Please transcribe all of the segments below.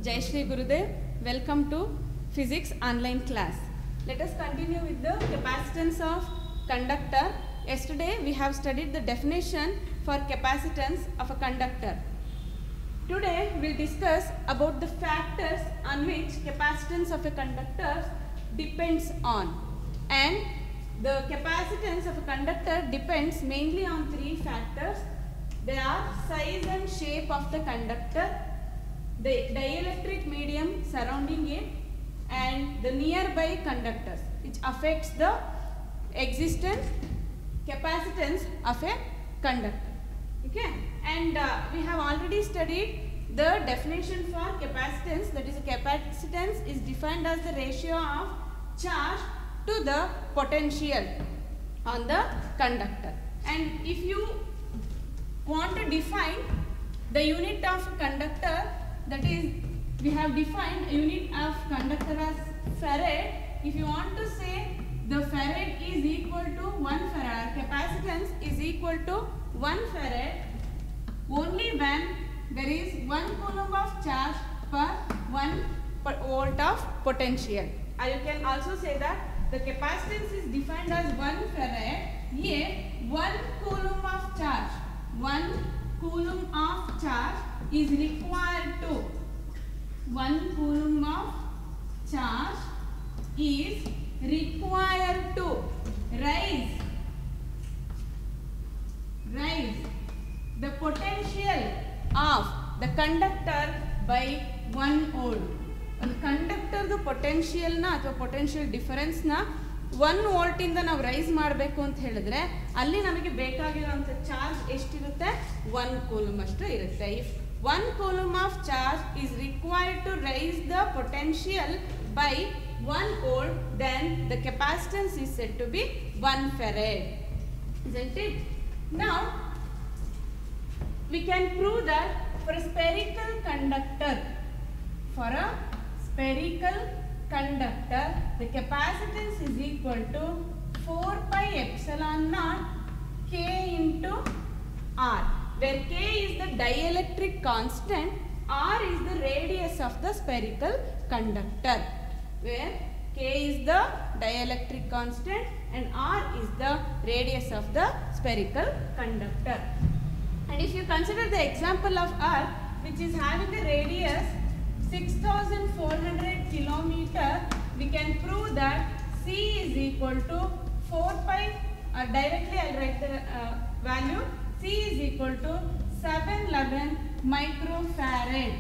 Jai Shri Gurudev. Welcome to Physics online class. Let us continue with the capacitance of conductor. Yesterday we have studied the definition for capacitance of a conductor. Today we will discuss about the factors on which capacitance of a conductor depends on. And the capacitance of a conductor depends mainly on three factors. They are size and shape of the conductor, the dielectric medium surrounding it, and the nearby conductors, which affects the existence capacitance of a conductor. Okay, and we have already studied the definition for capacitance. That is, capacitance is defined as the ratio of charge to the potential on the conductor. And if you want to define the unit of conductor, that is, we have defined a unit of conductor as farad. If you want to say the farad is equal to 1 farad, capacitance is equal to 1 farad only when there is 1 coulomb of charge per 1 volt of potential. Or you can also say that the capacitance is defined as 1 farad if 1 coulomb of charge, 1 coulomb of charge is required to, 1 coulomb of charge is required to raise the potential of the conductor by 1 volt. ಒಂದು ಕಂಡಕ್ಟರ್ದು ಪೊಟೆನ್ಷಿಯಲ್ನ ಅಥವಾ potential ಡಿಫರೆನ್ಸ್ನ 1 ವೋಲ್ಟಿಂದ ನಾವು rice ಮಾಡಬೇಕು ಅಂತ ಹೇಳಿದ್ರೆ ಅಲ್ಲಿ ನಮಗೆ ಬೇಕಾಗಿರುವಂಥ charge ಎಷ್ಟಿರುತ್ತೆ, 1 ಕೂಲಮ್ ಅಷ್ಟು ಇರುತ್ತೆ. If 1 coulomb of charge is required to raise the potential by 1 volt, then the capacitance is said to be 1 farad. Isn't it? Now we can prove that for a spherical conductor, the capacitance is equal to 4 pi epsilon naught K into R, where K is the dielectric constant, R is the radius of the spherical conductor, where K is the dielectric constant and R is the radius of the spherical conductor. And if you consider the example of Earth, which is having a radius 6400 kilometer, we can prove that C is equal to 4 pi, or directly I will write the value. C is equal to 711 microfarad.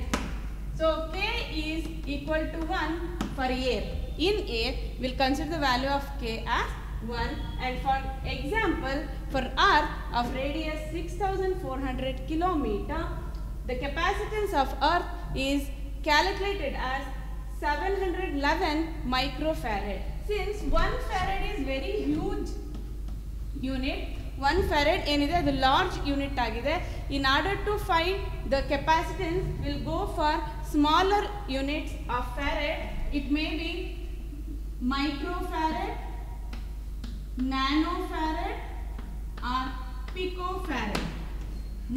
So K is equal to 1 for air. In air, we will consider the value of K as 1, and for example, for Earth of radius 6400 kilometer, the capacitance of Earth is calculated as 711 microfarad. Since 1 farad is very huge unit, 1 farad ಏನಿದೆ ಅದು large unit ಆಗಿದೆ. In order to find the capacitance, we will go for smaller units of farad. It may be microfarad, nanofarad or picofarad.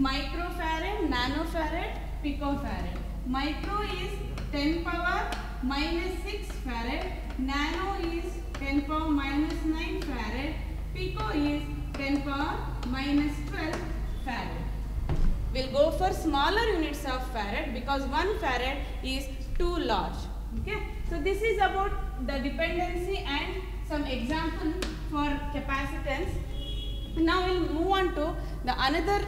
Microfarad, nanofarad, picofarad. Micro is 10 power minus 6 farad, nano is 10 power minus 9 farad, pico is 10 power minus 12 farad. We will go for smaller units of farad because 1 farad is too large. Okay? So this is about the dependency and some example for capacitance. Now we will move on to the another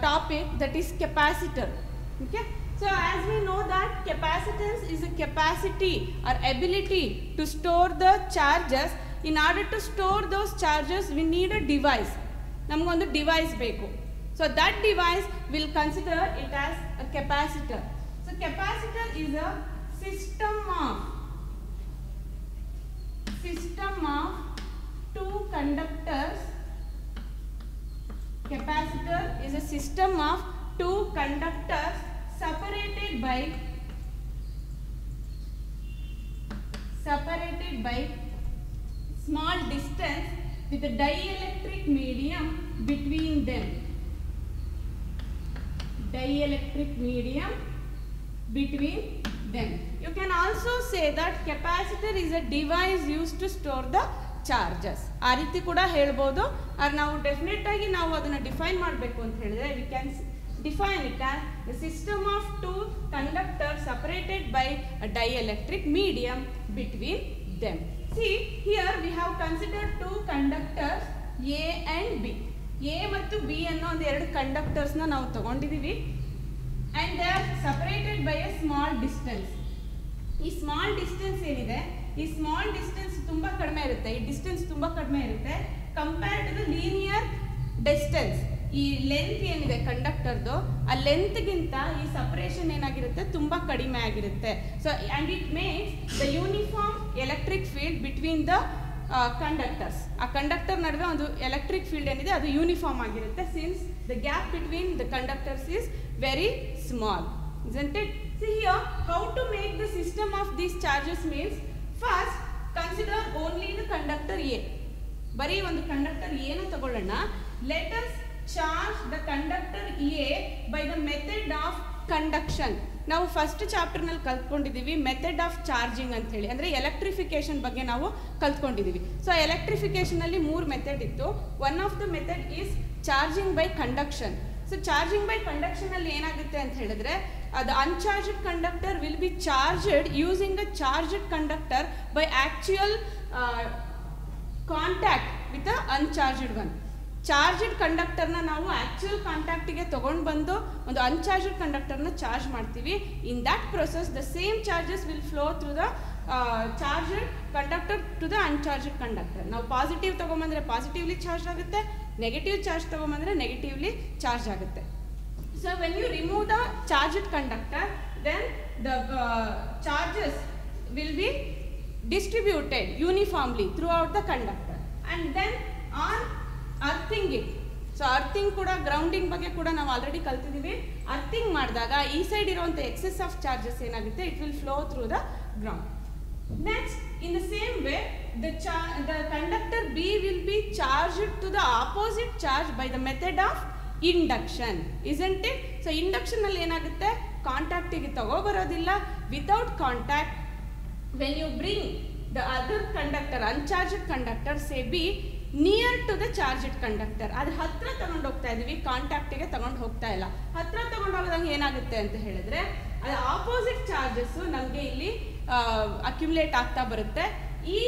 topic, that is capacitor. Okay? So as we know that capacitance is a capacity or ability to store the charges. In order to store those charges, we need a device. ನಮಗೊಂದು device ಬೇಕು. So that device will consider it as a capacitor. So capacitor is a system of two conductors. Capacitor is a system of two conductors separated by small distance with a dielectric medium between them. Dielectric medium between them. You can also say that capacitor is a device used to store the charges. ಆ ರೀತಿ ಕೂಡ ಹೇಳ್ಬೋದು. ಆದ್ರೆ ನಾವು definite ಆಗಿ ನಾವು ಅದನ್ನು define ಮಾಡಬೇಕು ಅಂತ ಹೇಳಿದ್ರೆ we can define it as a system of two conductors separated by a dielectric medium between them. See, here we have considered two conductors A and B. A ಮತ್ತು B ಅನ್ನೋ ಒಂದು ಎರಡು ಕಂಡಕ್ಟರ್ಸ್ನ ನಾವು ತಗೊಂಡಿದ್ದೀವಿ and they are separated by a small distance. ಈ small distance ಏನಿದೆ, ಈ small distance ತುಂಬಾ ಕಡಿಮೆ ಇರುತ್ತೆ, ಈ ಡಿಸ್ಟೆನ್ಸ್ ತುಂಬಾ ಕಡಿಮೆ ಇರುತ್ತೆ compared to the linear distance. ಈ ಲೆಂತ್ ಏನಿದೆ ಕಂಡಕ್ಟರ್ದು, ಆ ಲೆಂತ್ಗಿಂತ ಈ ಸಪರೇಷನ್ ಏನಾಗಿರುತ್ತೆ ತುಂಬಾ ಕಡಿಮೆ ಆಗಿರುತ್ತೆ. So and it makes the uniform electric field between the conductors. ಆ ಕಂಡಕ್ಟರ್ ನಡುವೆ ಒಂದು ಎಲೆಕ್ಟ್ರಿಕ್ ಫೀಲ್ಡ್ ಏನಿದೆ ಅದು ಯೂನಿಫಾರ್ಮ್ ಆಗಿರುತ್ತೆ, since the gap between the conductors is very small, isn't it? See here, how to make the system of these charges means, first consider only the conductor A. ಬರೀ ಒಂದು conductor A ನ ತಗೊಳ್ಳೋಣ. Let us charge the conductor A by the method of conduction. ನಾವು first chapter ನಲ್ಲಿ ಕಲ್ತ್ಕೊಂಡಿದ್ದೀವಿ method of charging ಅಂತ ಹೇಳಿ, ಅಂದ್ರೆ electrification ಬಗ್ಗೆ ನಾವು ಕಲ್ತ್ಕೊಂಡಿದ್ದೀವಿ. ಸೊ ಎಲೆಕ್ಟ್ರಿಫಿಕೇಶನ್ ಅಲ್ಲಿ 3 ಮೆಥಡ್ ಇತ್ತು. One of the method is charging by conduction. So charging by conduction ಅಲ್ಲಿ ಏನಾಗುತ್ತೆ ಅಂತ ಹೇಳಿದ್ರೆ, the uncharged conductor will be charged using a charged conductor by actual contact with the uncharged one. Charged ಕಂಡಕ್ಟರ್ನ ನಾವು actual ಕಾಂಟ್ಯಾಕ್ಟಿಗೆ ತಗೊಂಡು ಬಂದು ಒಂದು uncharged ಕಂಡಕ್ಟರ್ನ ಚಾರ್ಜ್ ಮಾಡ್ತೀವಿ. In that process the same charges will flow through the charged conductor to the uncharged conductor. ನಾವು positive ತಗೊಂಬಂದ್ರೆ positively charge ಆಗುತ್ತೆ, negative charge ತಗೊಂಬಂದ್ರೆ negatively charge ಆಗುತ್ತೆ. So when you remove the charged conductor, then the charges will be distributed uniformly throughout the conductor, and then on earthing it. So earthing ಕೂಡ grounding ಬಗ್ಗೆ ಕೂಡ ನಾವು already ಕಲ್ತಿದ್ದೀವಿ. earthing ಮಾಡಿದಾಗ ಈ side ಇರುವಂತ excess of charges ಏನಾಗುತ್ತೆ, it will flow through the ground. Next, in the same way, the conductor B will be charged to the opposite charge by the method of induction, isn't it? So induction ಅಲ್ಲಿ ಏನಾಗುತ್ತೆ, ಕಾಂಟ್ಯಾಕ್ಟಿಗೆ ತಗೋಬರೋದಿಲ್ಲ. Without contact, when you bring the other conductor, uncharged conductor say B near to the charged conductor, ಅದ್ರ ಹತ್ರ ತಗೊಂಡು ಹೋಗ್ತಾ ಇದೀವಿ, ಕಾಂಟ್ಯಾಕ್ಟಿಗೆ ತಗೊಂಡು ಹೋಗ್ತಾ ಇಲ್ಲ. ಹತ್ರ ತಗೊಂಡು ಹೋಗೋದಂಗೆ ಏನಾಗುತ್ತೆ ಅಂತ ಹೇಳಿದ್ರೆ, ಅದು ಆಪೋಸಿಟ್ ಚಾರ್ಜಸ್ ನಮಗೆ ಇಲ್ಲಿ ಅಕ್ಯುಮುಲೇಟ್ ಆಗ್ತಾ ಬರುತ್ತೆ. ಈ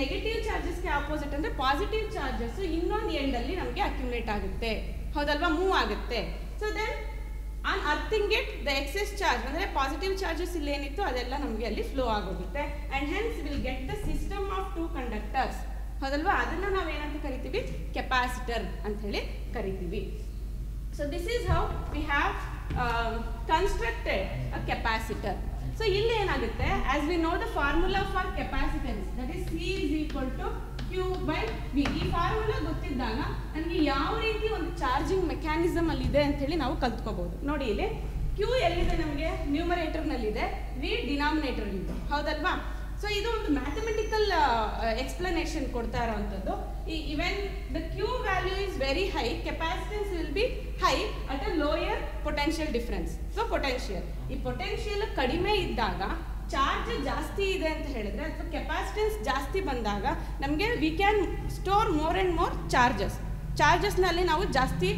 ನೆಗೆಟಿವ್ ಚಾರ್ಜಸ್ಗೆ ಆಪೋಸಿಟ್ ಅಂದ್ರೆ ಪಾಸಿಟಿವ್ ಚಾರ್ಜಸ್ ಇನ್ನೊಂದು ಎಂಡ್ ಅಲ್ಲಿ ನಮಗೆ ಅಕ್ಯುಮುಲೇಟ್ ಆಗುತ್ತೆ, ಹೌದಲ್ವಾ, ಮೂವ್ ಆಗುತ್ತೆ. So then on earthing it the excess charge ಅಂದರೆ ಪಾಸಿಟಿವ್ ಚಾರ್ಜಸ್ ಇಲ್ಲಿ ಏನಿತ್ತು ಅದೆಲ್ಲ ನಮಗೆ ಅಲ್ಲಿ ಫ್ಲೋ ಆಗೋಗುತ್ತೆ. And hence will get the system of two conductors, ಹೌದಲ್ವಾ. ಅದನ್ನು ನಾವು ಏನಂತ ಕರಿತೀವಿ, ಕೆಪಾಸಿಟರ್ ಅಂತ ಹೇಳಿ ಕರಿತೀವಿ. So this is how we have constructed a capacitor. So ಇಲ್ಲಿ ಏನಾಗುತ್ತೆ, as we know the formula for capacitance, that is C is equal to Q by V. ಈ ಫಾರ್ಮುಲಾ ಗೊತ್ತಿದ್ದಾಗ ನನಗೆ ಯಾವ ರೀತಿ ಒಂದು ಚಾರ್ಜಿಂಗ್ ಮೆಕ್ಯಾನಿಸಮ್ ಅಲ್ಲಿ ಇದೆ ಅಂತ ಹೇಳಿ ನಾವು ಕಲ್ತ್ಕೋಬಹುದು. ನೋಡಿ ಇಲ್ಲಿ Q ಎಲ್ಲಿದೆ, ನಮಗೆ ನ್ಯೂಮರೇಟರ್ ನಲ್ಲಿದೆ, V ಡಿನಾಮಿನೇಟರ್ ಇದೆ, ಹೌದಲ್ವಾ. ಸೊ ಇದು ಒಂದು ಮ್ಯಾಥಮೆಟಿಕಲ್ ಎಕ್ಸ್ಪ್ಲನೇಷನ್ ಕೊಡ್ತಾ ಇರೋವಂಥದ್ದು. Even the Q value is very high, capacitance will be high at a lower potential difference. So potential, ಈ ಪೊಟೆನ್ಷಿಯಲ್ ಕಡಿಮೆ ಇದ್ದಾಗ ಚಾರ್ಜ್ ಜಾಸ್ತಿ ಇದೆ ಅಂತ ಹೇಳಿದ್ರೆ, ಅಥವಾ ಕೆಪಾಸಿಟೆನ್ಸ್ ಜಾಸ್ತಿ ಬಂದಾಗ ನಮಗೆ we can store more and more ಚಾರ್ಜಸ್ನಲ್ಲಿ ನಾವು ಜಾಸ್ತಿ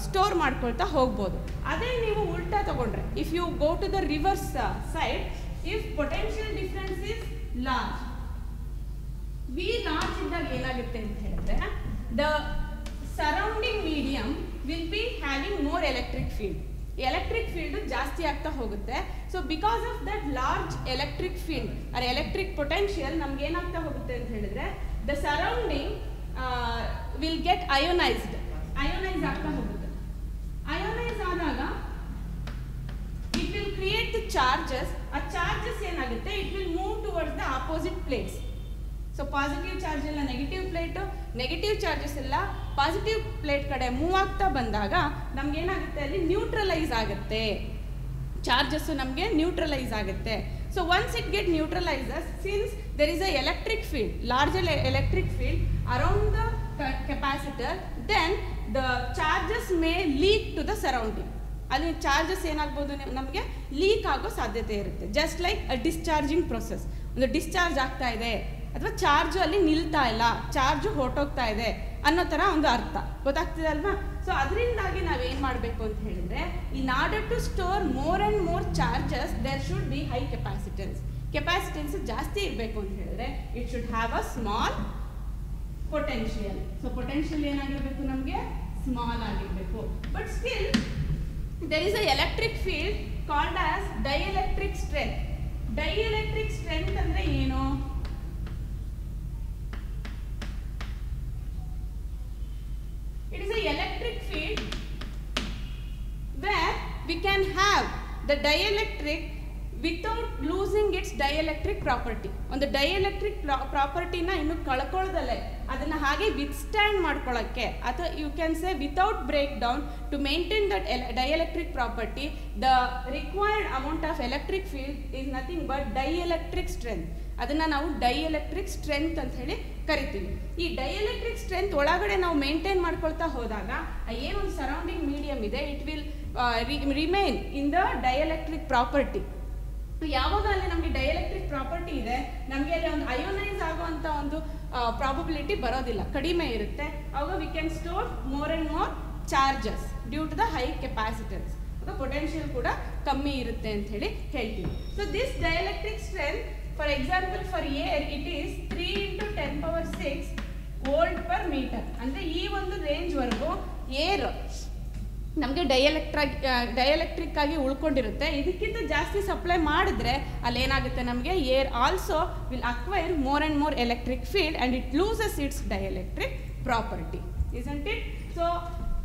ಸ್ಟೋರ್ ಮಾಡ್ಕೊಳ್ತಾ ಹೋಗ್ಬೋದು. ಅದೇ ನೀವು ಉಲ್ಟಾ ತಗೊಂಡ್ರೆ, if you go to the reverse side, if potential difference is large, V large ಇದ್ದಾಗ ಏನಾಗುತ್ತೆ ಅಂತ ಹೇಳಿದ್ರೆ, the surrounding medium will be having more electric field. Electric field ಜಾಸ್ತಿ ಆಗ್ತಾ ಹೋಗುತ್ತೆ. So because of that large electric field or electric potential ನಮ್ಗೆ ಏನಾಗ್ತಾ ಹೋಗುತ್ತೆ ಅಂತ ಹೇಳಿದ್ರೆ, ದ ಸರೌಂಡಿಂಗ್ ವಿಲ್ ಗೆಟ್ ಅಯೋನೈಸ್ ಆಗ್ತಾ ಹೋಗುತ್ತೆ. ಅಯೋನೈಸ್ ಆದಾಗ it will create the charges. ಆ ಚಾರ್ಜಸ್ ಏನಾಗುತ್ತೆ, it will move towards the opposite plates. So positive charge ಎಲ್ಲ ನೆಗೆಟಿವ್ ಪ್ಲೇಟು, ನೆಗೆಟಿವ್ ಚಾರ್ಜಸ್ ಎಲ್ಲ ಪಾಸಿಟಿವ್ ಪ್ಲೇಟ್ ಕಡೆ ಮೂವ್ ಆಗ್ತಾ ಬಂದಾಗ ನಮ್ಗೆ ಏನಾಗುತ್ತೆ, ಅಲ್ಲಿ ನ್ಯೂಟ್ರಲೈಸ್ ಆಗುತ್ತೆ, ಚಾರ್ಜಸ್ಸು ನಮಗೆ ನ್ಯೂಟ್ರಲೈಸ್ ಆಗುತ್ತೆ. So once it get neutralises, since there is a electric field, large electric field around the capacitor, then the charges may leak to the surrounding. ಅಲ್ಲಿ ಚಾರ್ಜಸ್ ಏನಾಗ್ಬೋದು ನಮಗೆ ಲೀಕ್ ಆಗೋ ಸಾಧ್ಯತೆ ಇರುತ್ತೆ. Just like a discharging process, ಒಂದು discharge ಆಗ್ತಾ ಇದೆ ಅಥವಾ ಚಾರ್ಜು ಅಲ್ಲಿ ನಿಲ್ತಾ ಇಲ್ಲ, ಚಾರ್ಜು ಹೊರಟೋಗ್ತಾ ಇದೆ ಅನ್ನೋ ಥರ ಒಂದು ಅರ್ಥ ಗೊತ್ತಾಗ್ತಿದೆ ಅಲ್ವಾ. ಸೊ ಅದರಿಂದಾಗಿ ನಾವೇನು ಮಾಡಬೇಕು ಅಂತ ಹೇಳಿದ್ರೆ, in order to store more and more charges there should be high capacitance. Capacitance ಜಾಸ್ತಿ ಇರಬೇಕು ಅಂತ ಹೇಳಿದ್ರೆ it should have a small potential. So potential ಏನಾಗಿರಬೇಕು ನಮಗೆ ಸ್ಮಾಲ್ ಆಗಿರಬೇಕು. But still there is a electric field called as dielectric strength. Dielectric strength ಅಂದ್ರೆ ಏನು? It is a electric field where we can have the dielectric without losing its dielectric property. ಒಂದು dielectric ಪ್ರಾಪರ್ಟಿನ ಇನ್ನು ಕಳ್ಕೊಳ್ಳೋದಲ್ಲೇ ಅದನ್ನು ಹಾಗೆ withstand ಮಾಡ್ಕೊಳ್ಳೋಕ್ಕೆ, ಅಥವಾ you can say without break down to maintain that dielectric property, the required amount of electric field is nothing but dielectric strength. ಅದನ್ನು ನಾವು ಡೈಎಲೆಕ್ಟ್ರಿಕ್ ಸ್ಟ್ರೆಂತ್ ಅಂತ ಹೇಳಿ ಕರಿತೀವಿ. ಈ ಡೈಎಲೆಕ್ಟ್ರಿಕ್ ಸ್ಟ್ರೆಂತ್ ಒಳಗಡೆ ನಾವು ಮೇಂಟೈನ್ ಮಾಡ್ಕೊಳ್ತಾ ಹೋದಾಗ ಏನೊಂದು ಸರೌಂಡಿಂಗ್ ಮೀಡಿಯಮ್ ಇದೆ, it will remain in the dielectric property. ಯಾವಾಗ ಅಲ್ಲಿ ನಮಗೆ ಡೈಎಲೆಕ್ಟ್ರಿಕ್ ಪ್ರಾಪರ್ಟಿ ಇದೆ, ನಮಗೆ ಅಲ್ಲಿ ಒಂದು ಅಯೋನೈಸ್ ಆಗುವಂಥ ಒಂದು ಪ್ರಾಬಬಿಲಿಟಿ ಬರೋದಿಲ್ಲ, ಕಡಿಮೆ ಇರುತ್ತೆ. ಆವಾಗ we can store more and more charges due to the high capacitance. ಅಥವಾ ಪೊಟೆನ್ಷಿಯಲ್ ಕೂಡ ಕಮ್ಮಿ ಇರುತ್ತೆ ಅಂತ ಹೇಳಿ ಹೇಳ್ತೀವಿ. So this dielectric strength, for example for air it is 3 × 10⁶ volt per metre. ಅಂದರೆ ಈ ಒಂದು ರೇಂಜ್ವರೆಗೂ ಏರ್ ನಮಗೆ ಡೈಎಲೆಕ್ಟ್ರಿಕ್ ಆಗಿ ಉಳ್ಕೊಂಡಿರುತ್ತೆ. ಇದಕ್ಕಿಂತ ಜಾಸ್ತಿ ಸಪ್ಲೈ ಮಾಡಿದ್ರೆ ಅಲ್ಲಿ ಏನಾಗುತ್ತೆ, ನಮಗೆ air also will acquire more and more electric field and it loses it's dielectric property, isn't it? So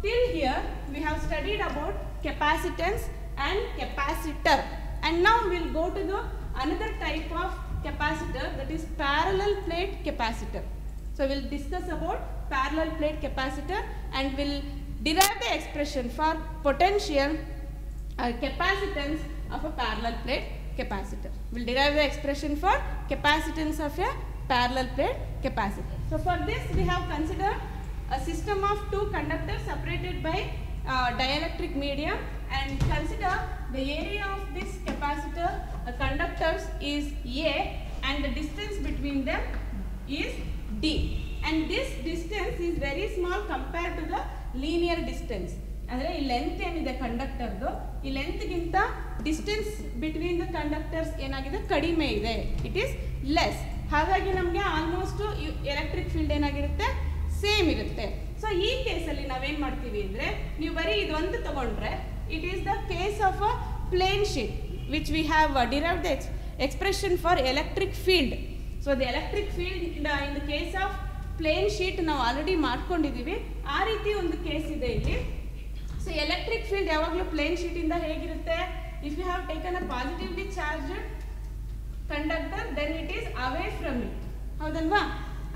till here we have studied about capacitance and capacitor, and now we'll go to the another type of capacitor, that is parallel plate capacitor. So we'll discuss about parallel plate capacitor and we'll derive the expression for potential capacitance of a parallel plate capacitor. We'll derive the expression for capacitance of a parallel plate capacitor. So for this we have considered a system of two conductors separated by dielectric medium, and consider the area of this capacitor conductors is A and the distance between them is D, and this distance is very small compared to the linear distance. ಅಂದರೆ ಈ length ಏನಿದೆ ಕಂಡಕ್ಟರ್ದು, ಈ ಲೆಂತ್ಗಿಂತ distance between the conductors ಏನಾಗಿದೆ, ಕಡಿಮೆ ಇದೆ, it is less. ಹಾಗಾಗಿ ನಮಗೆ ಆಲ್ಮೋಸ್ಟ್ ಎಲೆಕ್ಟ್ರಿಕ್ ಫೀಲ್ಡ್ ಏನಾಗಿರುತ್ತೆ, ಸೇಮ್ ಇರುತ್ತೆ. ಸೊ ಈ ಕೇಸಲ್ಲಿ ನಾವೇನು ಮಾಡ್ತೀವಿ ಅಂದರೆ, ನೀವು ಬರೀ ಇದೊಂದು ತಗೊಂಡ್ರೆ it is the case of a plane sheet which we have derived the expression for electric field. So the electric field in the case of plane sheet ನಾವು ಆಲ್ರೆಡಿ ಮಾಡ್ಕೊಂಡಿದ್ದೀವಿ. ಆ ರೀತಿ ಒಂದು ಕೇಸ್ ಇದೆ ಇಲ್ಲಿ. ಸೊ ಎಲೆಕ್ಟ್ರಿಕ್ ಫೀಲ್ಡ್ ಯಾವಾಗಲೂ plane ಶೀಟಿಂದ ಹೇಗಿರುತ್ತೆ, if you have taken a positively charged conductor then it is away from it, ಹೌದಲ್ವಾ?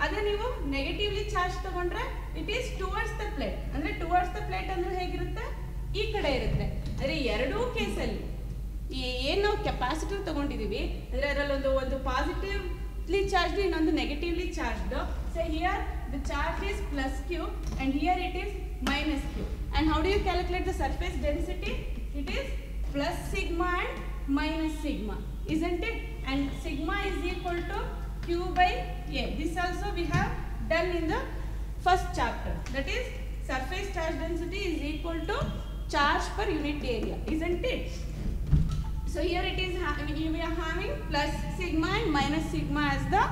ಅದೇ ನೀವು ನೆಗೆಟಿವ್ಲಿ ಚಾರ್ಜ್ ತಗೊಂಡ್ರೆ it is towards the plate. ಅಂದರೆ ಟುವರ್ಡ್ಸ್ ದ ಪ್ಲೇಟ್ ಅಂದರೆ ಹೇಗಿರುತ್ತೆ, ಈ ಕಡೆ ಇರುತ್ತೆ. ಅಂದರೆ ಎರಡೂ ಕೇಸಲ್ಲಿ ಏನು ನಾವು ಕೆಪಾಸಿಟರ್ ತಗೊಂಡಿದ್ದೀವಿ ಅಂದರೆ ಅದರಲ್ಲಿ ಒಂದು ಪಾಸಿಟಿವ್ಲಿ ಚಾರ್ಜ್ಡ್, ಇನ್ನೊಂದು negatively charged. So here the charge is plus q and here it is minus q. And how do you calculate the surface density? It is plus sigma and minus sigma, isn't it? And sigma is equal to q by a. This also we have done in the first chapter. That is surface charge density is equal to charge per unit area, isn't it? So here it is, we are having plus sigma and minus sigma as the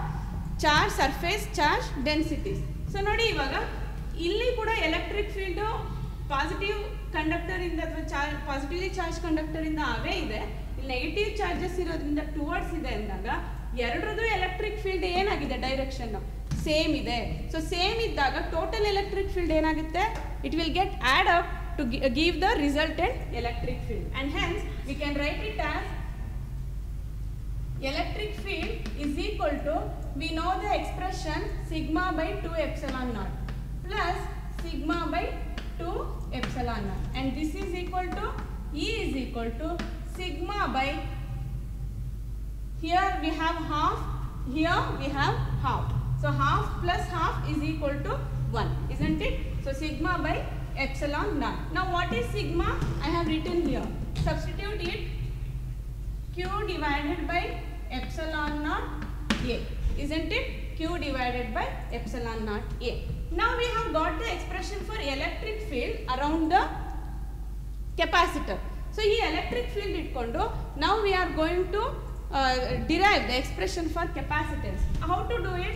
charge surface charge densities. So ನೋಡಿ, ಇವಾಗ ಇಲ್ಲಿ ಕೂಡ electric field positive ಕಂಡಕ್ಟರಿಂದ ಅಥವಾ positively charge ಕಂಡಕ್ಟರಿಂದ ಅವೇ ಇದೆ, ಇಲ್ಲಿ negative charges ಇರೋದ್ರಿಂದ towards ಇದೆ ಅಂದಾಗ ಎರಡರದ್ದು ಎಲೆಕ್ಟ್ರಿಕ್ ಫೀಲ್ಡ್ ಏನಾಗಿದೆ, ಡೈರೆಕ್ಷನ್ ಸೇಮ್ ಇದೆ. ಸೊ ಸೇಮ್ ಇದ್ದಾಗ ಟೋಟಲ್ ಎಲೆಕ್ಟ್ರಿಕ್ ಫೀಲ್ಡ್ ಏನಾಗುತ್ತೆ, it will get add up to give the resultant electric field, and hence we can write it as electric field is equal to, we know the expression sigma by 2 epsilon naught plus sigma by 2 epsilon naught, and this is equal to E is equal to sigma by, here we have half, here we have half, so half plus half is equal to 1, isn't it? So sigma by epsilon naught. Now what is sigma? I have written here. Substitute it Q divided by epsilon naught A. Isn't it? Q divided by epsilon naught A. Now we have got the expression for electric field around the capacitor. So ಈ electric field ಇಟ್ಕೊಂಡು now we are going to derive the expression for capacitance. How to do it?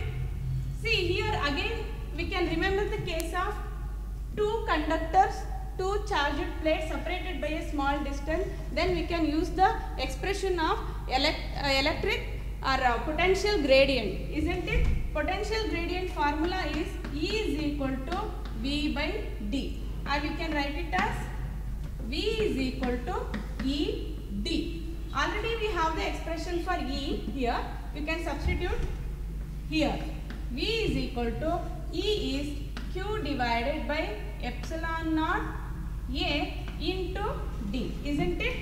See here again we can remember the case of two conductors, two charged plates separated by a small distance. Then we can use the expression of electric or potential gradient. Isn't it? Potential gradient formula is E is equal to V by D. Or we can write it as V is equal to E D. Already we have the expression for E here. We can substitute here. V is equal to E is Q divided by epsilon naught A into D. Isn't it?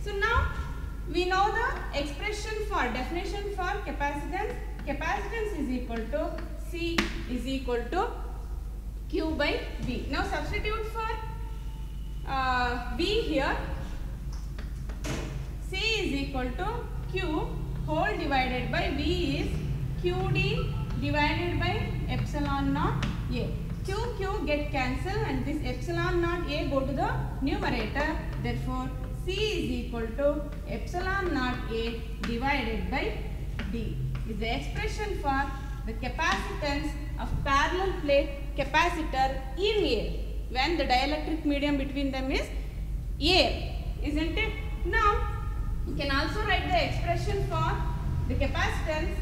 So now we know the expression for definition for capacitance. Capacitance is equal to C is equal to Q by V. Now substitute for V here. C is equal to Q whole divided by V is QD divided by epsilon naught A. Q get cancelled and this epsilon naught A go to the numerator. Therefore, C is equal to epsilon naught A divided by D. Is the expression for the capacitance of parallel plate capacitor in air when the dielectric medium between them is air. Isn't it? Now, you can also write the expression for the capacitance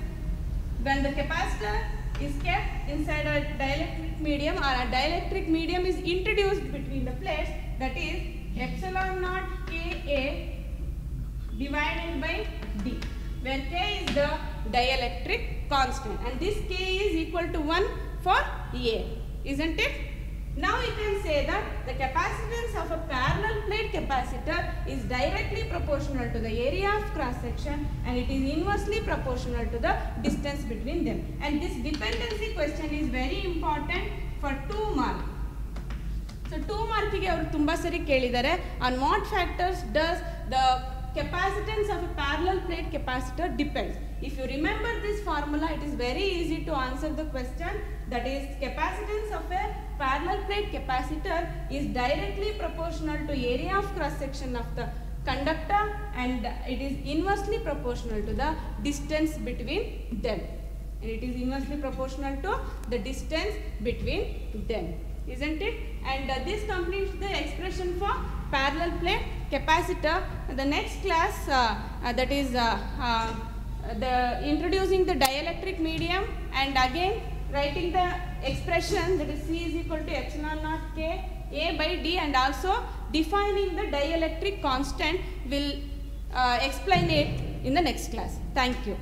when the capacitor is kept inside a dielectric medium or a dielectric medium is introduced between the plates, that is epsilon naught Ka divided by D, where K is the dielectric constant and this K is equal to 1 for air. Isn't it? Now we can say that the capacitance of a parallel plate capacitor is directly proportional to the area of cross section and it is inversely proportional to the distance between them. And this dependency question is very important for 2 marks. So 2 ಮಾರ್ಕಿಗೆ ಅವರು ತುಂಬ ಸರಿ ಕೇಳಿದ್ದಾರೆ. On what factors does the capacitance of a parallel plate capacitor depends? If you remember this formula, it is very easy to answer the question. That is, capacitance of a parallel plate capacitor is directly proportional to area of cross section of the conductor and it is inversely proportional to the distance between them. And it is inversely proportional to the distance between them. Isn't it? And this completes the expression for parallel plate capacitor. The next class that is introducing the dielectric medium and again writing the expression, that is C is equal to epsilon naught K A by D, and also defining the dielectric constant will explain it in the next class. Thank you.